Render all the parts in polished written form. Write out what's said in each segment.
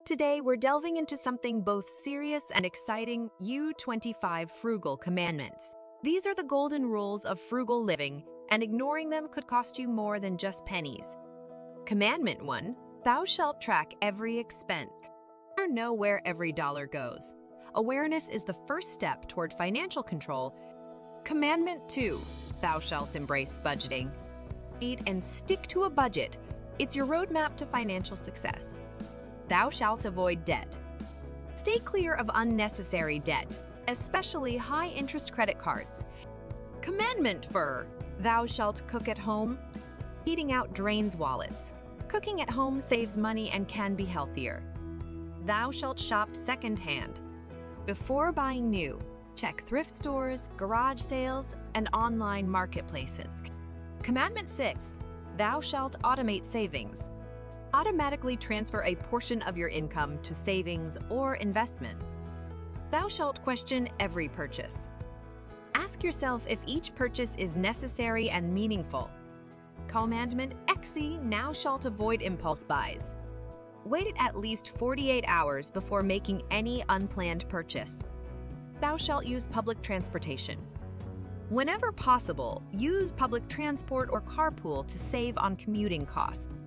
Today, we're delving into something both serious and exciting: U25 Frugal Commandments. These are the golden rules of frugal living, and ignoring them could cost you more than just pennies. Commandment 1: Thou shalt track every expense. Know where every dollar goes. Awareness is the first step toward financial control. Commandment 2: Thou shalt embrace budgeting. Eat and stick to a budget. It's your roadmap to financial success. Thou shalt avoid debt. Stay clear of unnecessary debt, especially high-interest credit cards. Commandment 4: Thou shalt cook at home. Eating out drains wallets. Cooking at home saves money and can be healthier. Thou shalt shop secondhand. Before buying new, check thrift stores, garage sales, and online marketplaces. Commandment 6: Thou shalt automate savings. Automatically transfer a portion of your income to savings or investments. Thou shalt question every purchase. Ask yourself if each purchase is necessary and meaningful. Commandment XE: Thou shalt avoid impulse buys. Wait at least 48 hours before making any unplanned purchase. Thou shalt use public transportation. Whenever possible, use public transport or carpool to save on commuting costs.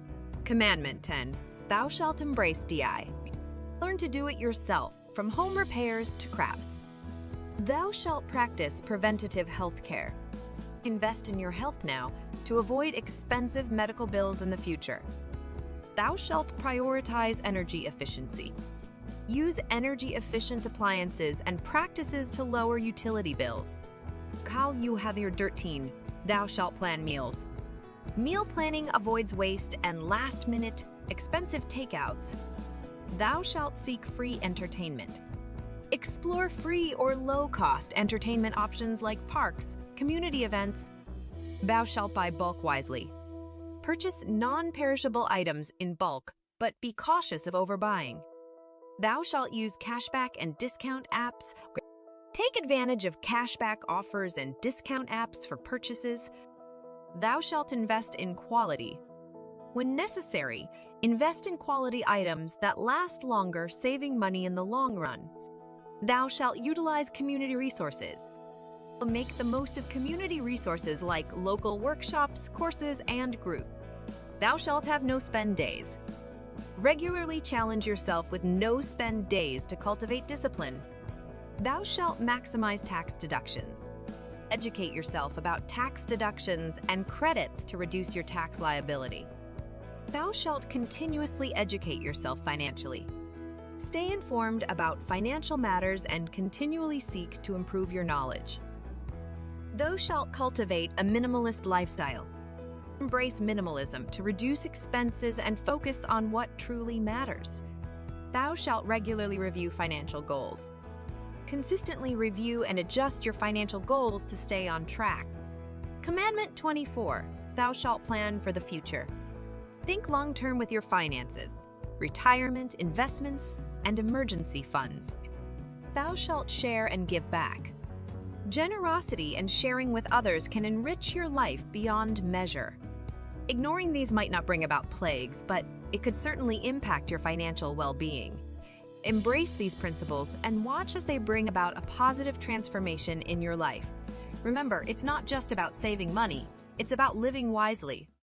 Commandment 10: Thou shalt embrace DIY. Learn to do it yourself, from home repairs to crafts. Thou shalt practice preventative health care. Invest in your health now to avoid expensive medical bills in the future. Thou shalt prioritize energy efficiency. Use energy-efficient appliances and practices to lower utility bills. While you have your routine, thou shalt plan meals. Meal planning avoids waste and last-minute, expensive takeouts. Thou shalt seek free entertainment. Explore free or low-cost entertainment options like parks, community events. Thou shalt buy bulk wisely. Purchase non-perishable items in bulk, but be cautious of overbuying. Thou shalt use cashback and discount apps. Take advantage of cashback offers and discount apps for purchases. Thou shalt invest in quality. When necessary, invest in quality items that last longer, saving money in the long run. Thou shalt utilize community resources. Make the most of community resources like local workshops, courses, and groups. Thou shalt have no-spend days. Regularly challenge yourself with no-spend days to cultivate discipline. Thou shalt maximize tax deductions. Educate yourself about tax deductions and credits to reduce your tax liability. Thou shalt continuously educate yourself financially. Stay informed about financial matters and continually seek to improve your knowledge. Thou shalt cultivate a minimalist lifestyle. Embrace minimalism to reduce expenses and focus on what truly matters. Thou shalt regularly review financial goals. Consistently review and adjust your financial goals to stay on track. Commandment 24: Thou shalt plan for the future. Think long-term with your finances, retirement, investments, and emergency funds. Thou shalt share and give back. Generosity and sharing with others can enrich your life beyond measure. Ignoring these might not bring about plagues, but it could certainly impact your financial well-being. Embrace these principles and watch as they bring about a positive transformation in your life. Remember, it's not just about saving money, it's about living wisely.